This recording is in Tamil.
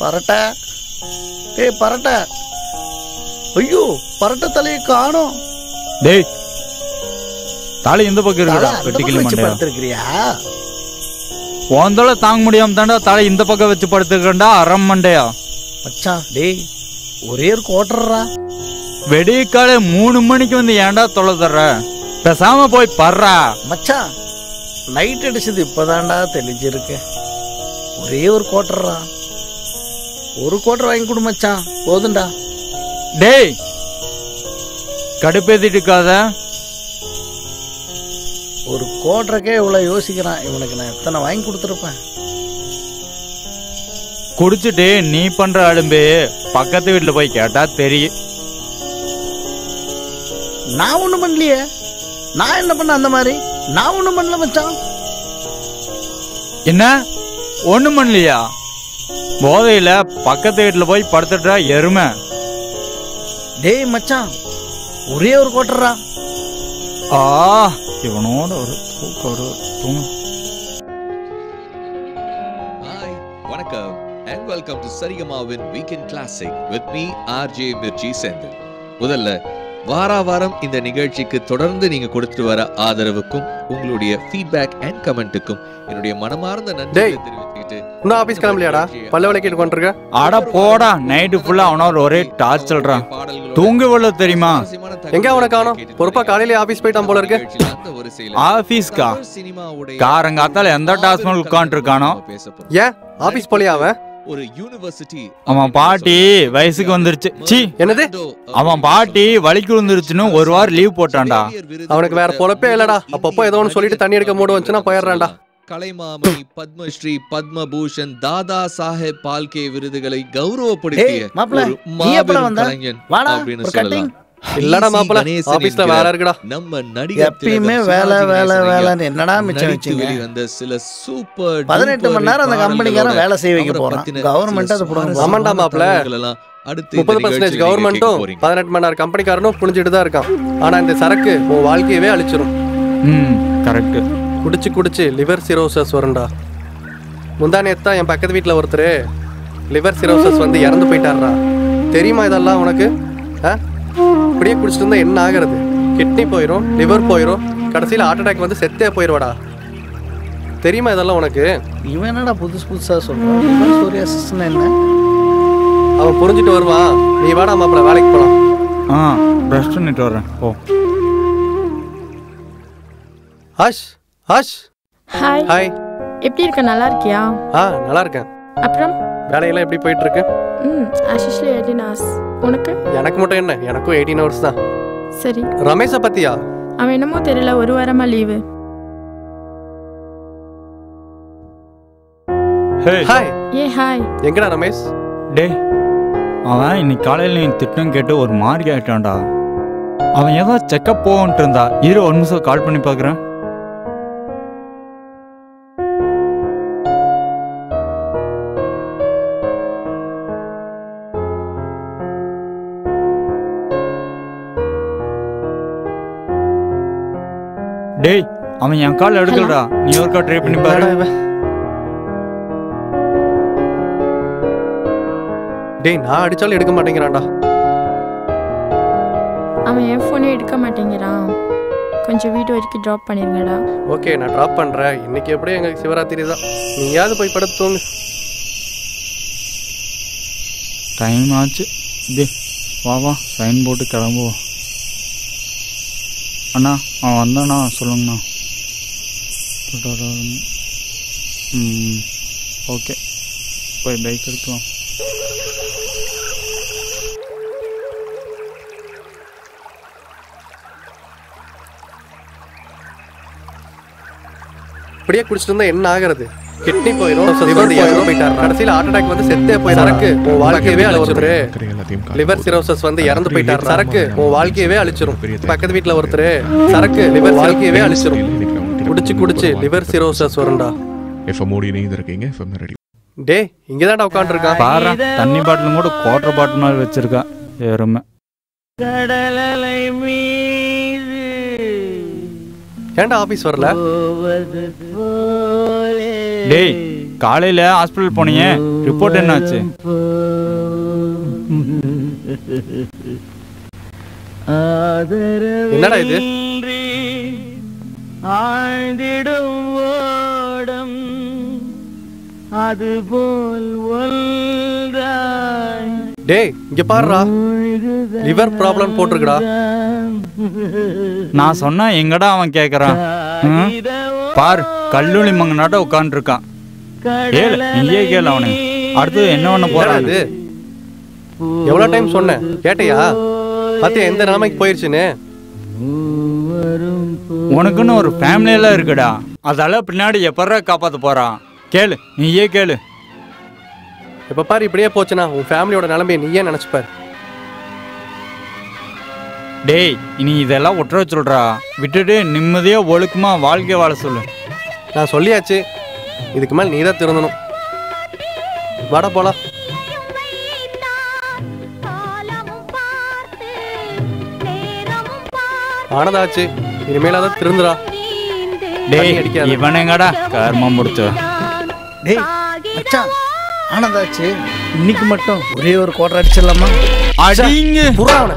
பரட்டை, டேய் பரட்டை, ஐயோ பரட்டை தலையை காணோம். டேய் தாலி இந்த பக்கம் இருக்குடா, வெட்டிக்கிளி மண்டையா படுத்திருக்கிறியா? உந்தோட தாங்க முடியாம தாண்டா தலை இந்த பக்கம் வச்சு படுத்துக்கண்டா அறம் மண்டையா. மச்சான் டேய் ஒரே ஒரு கோட்டர்றா. வெடிக்கால 3 மணிக்கு வந்து ஏன்டா தொலை தர்ற? பேசாம போய் பர்றா. மச்சான் நைட் அடிச்சது இப்பதான்டா தெளிஞ்சிருக்கு. ஒரே ஒரு கோட்டர்றா. ஒரு கோட்டர் வாங்கி கொடு மச்சான், போதுண்டா. டேய் கடுப்பேத்திட்டு இருக்காத. ஒரு கோட்டருக்கே இவ்வளவு யோசிக்கிறான். இவனுக்கு நான் எத்தனை வாங்கி கொடுத்துருப்பேன். குடிச்சிட்டு நீ பண்ற அலும்பே பக்கத்து வீட்டுல போய் கேட்டா தெரியும். நான் ஒண்ணும் பண்ணலையே. நான் என்ன பண்ண அந்த மாதிரி? நான் ஒண்ணும் பண்ணல மச்சான். என்ன ஒண்ணும் பண்ணலையா? போதையில பக்கத்து வீட்டுல போய் படுத்துட்டா எருமை. டேய் மச்சான் ஒரே ஒரு கோட்டர்றா. ஆ இவனோட ஒரு தூங்க. Hi, வணக்கம் and welcome to சரிகமாவின் Weekend Classic with me RJ Mirchi Senthil. முதல்ல வாரம் இந்த நிகழ்ச்சிக்கு தொடர்ந்து நீங்க கொடுத்துட்டு வர ஆதரவுக்கும் உங்களுடைய ஃபீட்பேக் அண்ட் கமெண்ட்டுக்கும் என்னுடைய மனமார்ந்த நன்றியை தெரிவித்துக்கிட்டு இன்னும் ஆபீஸ் கிளம்பலையாடா? பல்ல விளக்கிட்டு கொண்டிருக்க? அட போடா, நைட்டு ஃபுல்லா அவனோட ஒரே டார்ச் சொல்றான். தூங்க விட தெரியுமா? எங்க அவனை காணோம்? பொறுப்பா காலையில ஆபீஸ் போயிட்டான் போல இருக்கு. ஆபீஸ்கா? காரங்காத்தால எந்த டாஸ்மல் உட்காந்துட்டு இருக்கானோ? ஏன் ஆபீஸ் போலியா அவன்? ஒரு யூனிவர்சிட்டி அவன் பாட்டி வயசுக்கு வந்துருச்சு. சி என்னது? அவன் பாட்டி வலிக்கு வந்துருச்சுன்னு ஒரு வாரம் லீவ் போட்டான்டா. அவனுக்கு வேற பொழப்பே இல்லடா. அப்பப்போ ஏதோ ஒன்று சொல்லிட்டு தண்ணி எடுக்க மூடு வந்துச்சுன்னா போயிடுறான்டா. கலைமாமணி, பத்மஸ்ரீ, பத்மபூஷன், தாதா சாஹேப் பால்கே விருதுகளை கௌரவப்படுத்திய ஒரு மாபெரும் கலைஞன் அப்படின்னு சொல்லலாம். இல்லடா மாப்பிள, ஆபீஸ்ல வேலை இருக்குடா. நம்ம நடிகர் எப்பயுமே வேலை வேலை வேலைன்னு என்னடா மிச்சம் வச்சீங்க? அந்த சில சூப்பர் 18 மணி நேரம் அந்த கம்பெனிக்காரன் வேலை செய்ய வைக்க போறான். கவர்மெண்ட் அது போடுங்க. ஆமாண்டா மாப்பிள, 30% கவர்மெண்ட்டும் 18 மணி நேரம் கம்பெனிக்காரனும் புரிஞ்சுட்டு தான் இருக்கான். ஆனா இந்த சரக்கு உன் வாழ்க்கையவே அழிச்சிரும். கரெக்ட். குடிச்சு லிவர் சிரோசஸ் வரும்டா. முந்தானேத்து தான் என் பக்கத்து வீட்டில் ஒருத்தர் லிவர் சிரோசஸ் வந்து இறந்து போயிட்டாரா. தெரியுமா இதெல்லாம் உனக்கு? இப்படியே குடிச்சிட்டு இருந்தா என்ன ஆகிறது? கிட்னி போயிடும், லிவர் போயிடும், கடைசியில் ஹார்ட் அட்டாக் வந்து செத்தே போயிடுவாடா. தெரியுமா இதெல்லாம் உனக்கு? இவன் என்னடா புதுசா சொல்றான்? சோரியாசிஸ்னா என்ன? அவன் புரிஞ்சுட்டு வருவான். நீ வாடா மாப்பிள, வேலைக்கு போலாம். பிரஷ் பண்ணிட்டு வரேன். ஓ ஹஷ் ஹஷ். ஹாய். ஹாய். எப்படி இருக்க? நல்லா இருக்கியா? நல்லா இருக்கேன். அப்புறம் வேலையெல்லாம் எப்படி போயிட்டு இருக்கு? Actually 18 hours. உனக்கு? எனக்கு மட்டும் என்ன, எனக்கும் 18 hours தான். சரி. ரமேஷை பத்தியா? அவன் என்னமோ தெரியல, ஒரு வாரமா லீவு. ஹாய். ஹாய். எங்கடா ரமேஷ்? டே அவன் இன்னைக்கு காலையில் நீ திட்டம் கேட்டு ஒரு மாதிரி ஆயிட்டான்டா. அவன் ஏதோ செக்கப் போகன்ட்டு இருந்தா. இரு ஒரு நிமிஷம் கால் பண்ணி பார்க்குறேன். டேய் அவன் என் கால் எடுக்கலடா. நீ ஒருக்கா ட்ரை பண்ணி பாரு. டேய் நான் அடிச்சாலும் எடுக்க மாட்டேங்கிறான்டா. அவன் என் ஃபோனே எடுக்க மாட்டேங்கிறான். கொஞ்சம் வீட்டு வரைக்கும் ட்ராப் பண்ணிருங்கடா. ஓகே நான் ட்ராப் பண்றேன். இன்னைக்கு எப்படியும் எங்களுக்கு சிவராத்திரி தான். நீயாவது போய் படுத்து தூங்கு. டைம் ஆச்சு. டே வா சைன் போட்டு கிளம்புவோம். அண்ணா அவன் வந்தாண்ணா சொல்லுங்கண்ணா. ஓகே போய் பைக் எடுக்கலாம். இப்படியே குடிச்சிட்டு இருந்தா என்ன ஆகிறது? கிட்னி போயிடும், லிவர் போயிட்டாரு, கடைசியில் ஹார்ட் அட்டாக் வந்து செத்தே போய் சரக்கு உன் வாழ்க்கையவே அழிச்சிரும். லிவர் சிரோசஸ் வந்து இறந்து போயிட்டாரு. சரக்கு உன் வாழ்க்கையவே அழிச்சிரும். பக்கத்து வீட்டுல ஒருத்தர் சரக்கு லிவர் வாழ்க்கையவே அழிச்சிரும். குடிச்சு லிவர் சிரோசஸ் வரும்டா. டே இங்கதான்டா உட்காந்துருக்கான். பாரு தண்ணி பாட்டிலும் கூட குவார்டர் பாட்டில் மாதிரி வச்சிருக்கான். எருமை. ஏன்டா ஆபீஸ் வரல? டேய் காலையில் ஹாஸ்பிட்டல் போனீங்க, ரிப்போர்ட் என்னாச்சு? என்னடா இது? ஆழ்ந்திடும் ஓடம் அதுபோல் ஒன்றாய். டேய் இங்க பாருடா, லிவர் ப்ராப்ளம் போட்டிருக்குடா. நான் சொன்னா எங்கடா அவன் கேட்குறான்? பாரு, கல்லூலி மங்கனாட்ட உட்காந்துருக்கான். கேளு, நீயே கேளு அவனை. அடுத்தது என்ன பண்ண போறான்? இது எவ்வளோ டைம் சொன்னேன், கேட்டையா? பார்த்தியா எந்த நிலைமைக்கு போயிடுச்சுன்னு? உனக்குன்னு ஒரு ஃபேமிலியெல்லாம் இருக்குடா, அதால பின்னாடி எப்படா காப்பாற்ற போறான்? கேளு, நீயே கேளு. இப்போ பாரு, இப்படியே போச்சுன்னா உன் ஃபேமிலியோட நிலைமையை நீயே நினச்சிப்பார். டேய், இனி இதெல்லாம் ஒட்டுற சொல்றா, விட்டுட்டு நிம்மதியாக ஒழுக்கமா வாழ்க்கை வாழ சொல்லு. நான் சொல்லியாச்சு, இதுக்கு மேலே நீ தான் திருந்தணும். வாடா போலாம். ஆனதாச்சு, இனிமேல் அதான் திருந்துடா. டேய் இவன் எங்கடா கர்மம் முடிச்சு. டேய் மச்சான், ஆனதாச்சு, இன்னைக்கு மட்டும் ஒரே ஒரு கோட்டை அடிச்சிடலாமா? அடிங்க புறா அவனை.